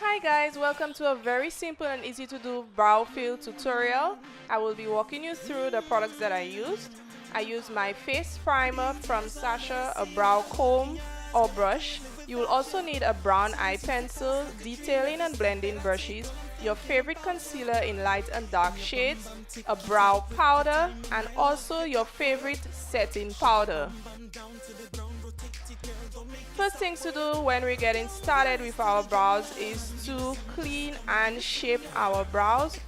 Hi guys, welcome to a very simple and easy to do brow fill tutorial. I will be walking you through the products that I used. I used my face primer from Sasha, a brow comb or brush. You will also need a brown eye pencil, detailing and blending brushes, your favorite concealer in light and dark shades, a brow powder, and also your favorite setting powder. First things to do when we're getting started with our brows is to clean and shape our brows.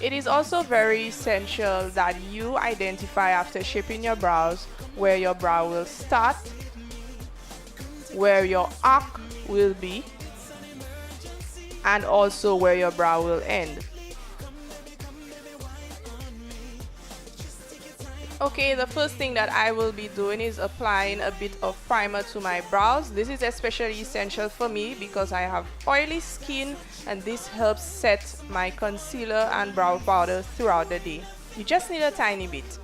It is also very essential that you identify after shaping your brows where your brow will start, where your arc will be, and also where your brow will end. Okay, the first thing that I will be doing is applying a bit of primer to my brows. This is especially essential for me because I have oily skin, and this helps set my concealer and brow powder throughout the day. You just need a tiny bit.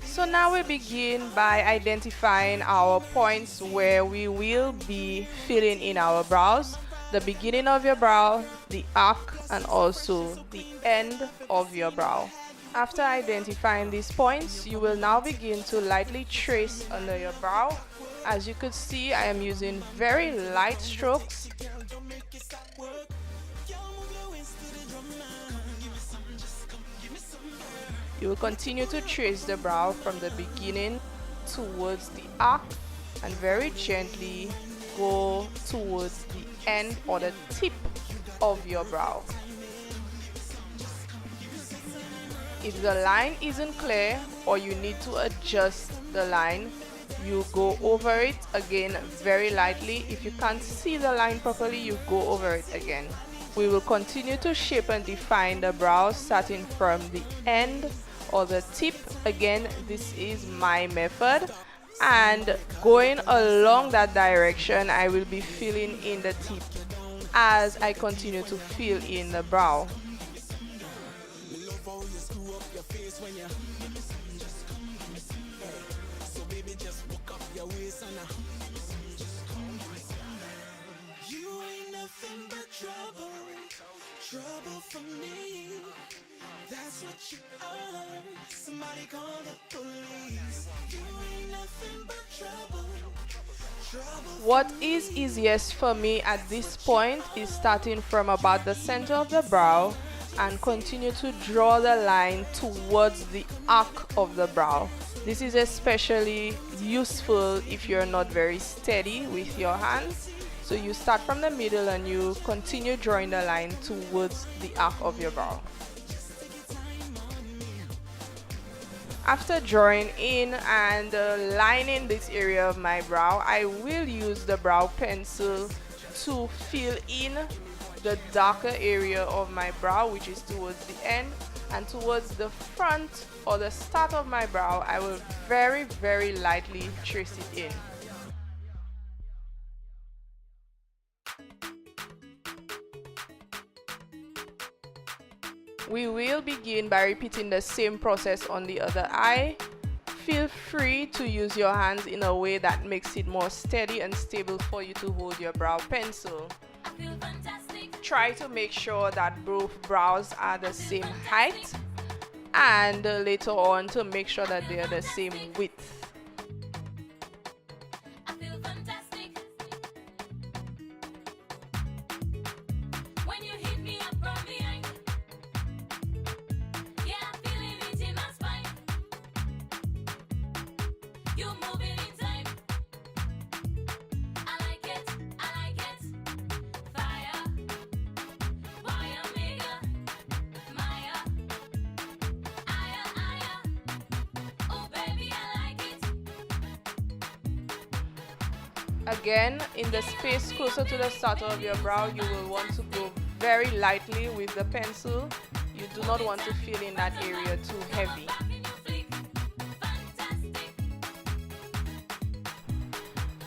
So now we begin by identifying our points where we will be filling in our brows. The beginning of your brow, the arc, and also the end of your brow. After identifying these points, you will now begin to lightly trace under your brow. As you could see, I am using very light strokes. You will continue to trace the brow from the beginning towards the arc and very gently go towards the end or the tip of your brow. If the line isn't clear or you need to adjust the line, you go over it again very lightly. If you can't see the line properly, you go over it again. We will continue to shape and define the brow starting from the end or the tip. Again, this is my method, and going along that direction, I will be filling in the tip as I continue to fill in the brow. Trouble for me, that's what you are. Somebody call the police. You ain't nothing but trouble. What is easiest for me at this point is starting from about the center of the brow and continue to draw the line towards the arc of the brow. This is especially useful if you're not very steady with your hands. So you start from the middle and you continue drawing the line towards the arc of your brow. After drawing in and lining this area of my brow, I will use the brow pencil to fill in the darker area of my brow, which is towards the end, and towards the front or the start of my brow, I will very lightly trace it in. We will begin by repeating the same process on the other eye. Feel free to use your hands in a way that makes it more steady and stable for you to hold your brow pencil. Try to make sure that both brows are the same height, and later on to make sure that they are the same width. Again, in the space closer to the start of your brow, you will want to go very lightly with the pencil. You do not want to fill in that area too heavy.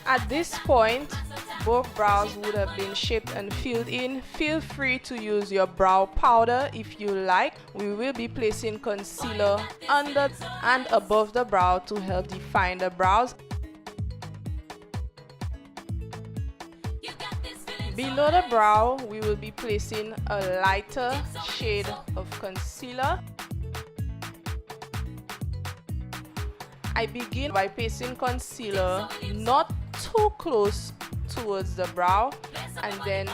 At this point, both brows would have been shaped and filled in, feel free to use your brow powder if you like. We will be placing concealer under and above the brow to help define the brows. Below the brow, we will be placing a lighter shade of concealer. I begin by placing concealer not too close towards the brow, and then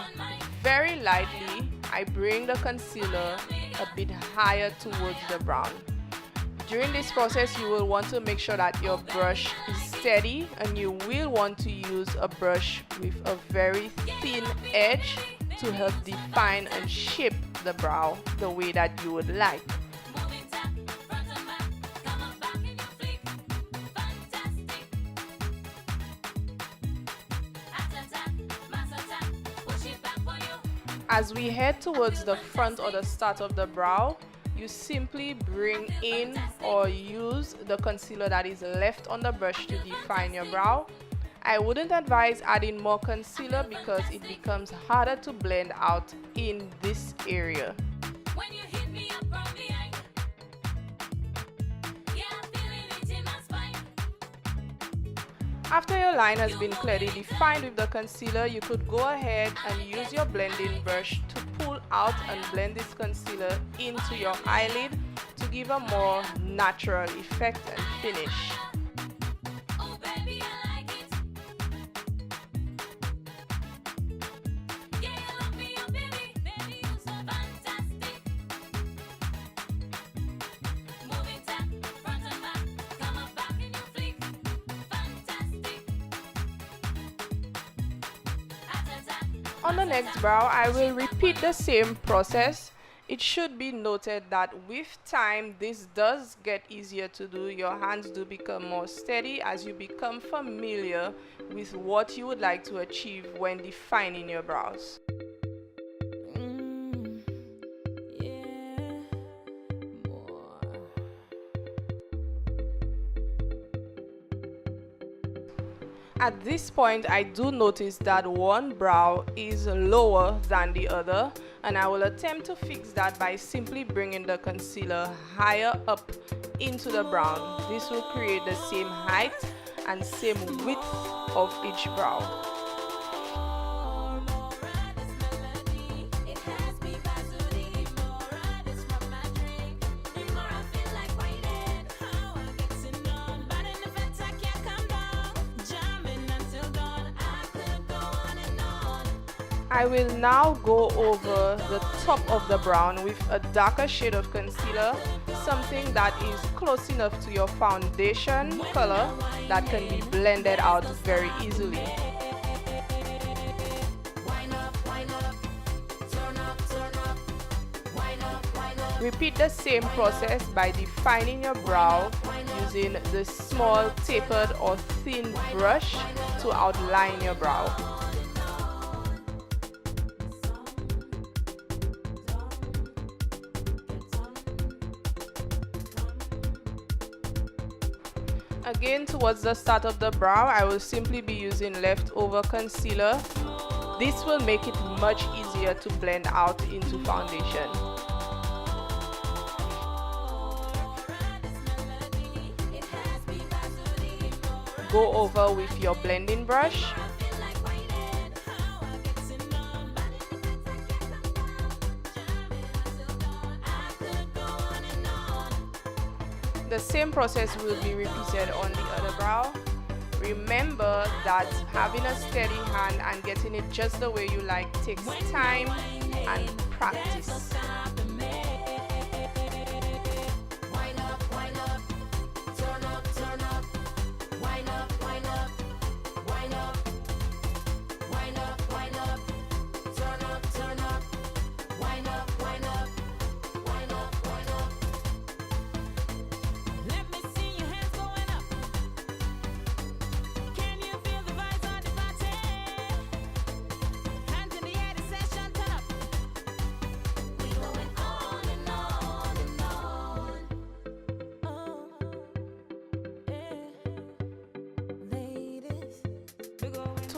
very lightly I bring the concealer a bit higher towards the brow. During this process, you will want to make sure that your brush is steady, and you will want to use a brush with a very thin edge to help define and shape the brow the way that you would like. As we head towards the front or the start of the brow, you simply bring in or use the concealer that is left on the brush to define your brow. I wouldn't advise adding more concealer because it becomes harder to blend out in this area. After your line has been clearly defined with the concealer, you could go ahead and use your blending brush to pull out and blend this concealer into your eyelid to give a more natural effect and finish. On the next brow, I will repeat the same process. It should be noted that with time, this does get easier to do. Your hands do become more steady as you become familiar with what you would like to achieve when defining your brows. At this point, I do notice that one brow is lower than the other, and I will attempt to fix that by simply bringing the concealer higher up into the brow. This will create the same height and same width of each brow. I will now go over the top of the brow with a darker shade of concealer, something that is close enough to your foundation color that can be blended out very easily. Repeat the same process by defining your brow using the small tapered or thin brush to outline your brow. Again, towards the start of the brow, I will simply be using leftover concealer. This will make it much easier to blend out into foundation. Go over with your blending brush. The same process will be repeated on the other brow. Remember that having a steady hand and getting it just the way you like takes time and practice.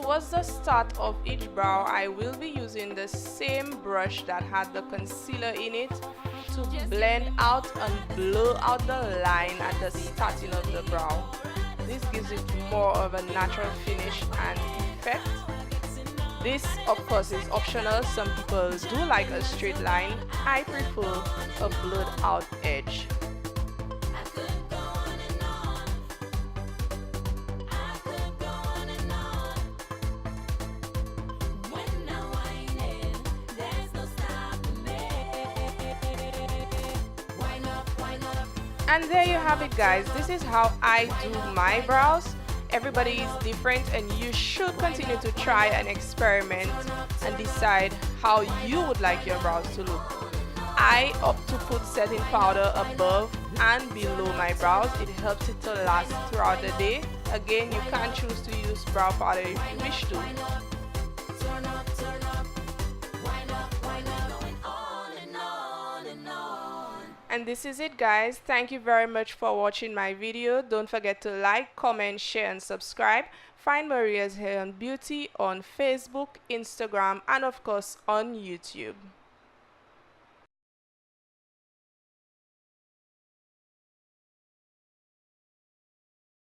towards the start of each brow, I will be using the same brush that had the concealer in it to blend out and blow out the line at the starting of the brow. This gives it more of a natural finish and effect. This, of course, is optional. Some people do like a straight line. I prefer a blurred out edge. And there you have it, guys. This is how I do my brows. Everybody is different, and you should continue to try and experiment and decide how you would like your brows to look. I opt to put setting powder above and below my brows. It helps it to last throughout the day. Again, you can choose to use brow powder if you wish to. And this is it, guys. Thank you very much for watching my video. Don't forget to like, comment, share, and subscribe. Find Maria's Hair and Beauty on Facebook, Instagram, and of course on YouTube.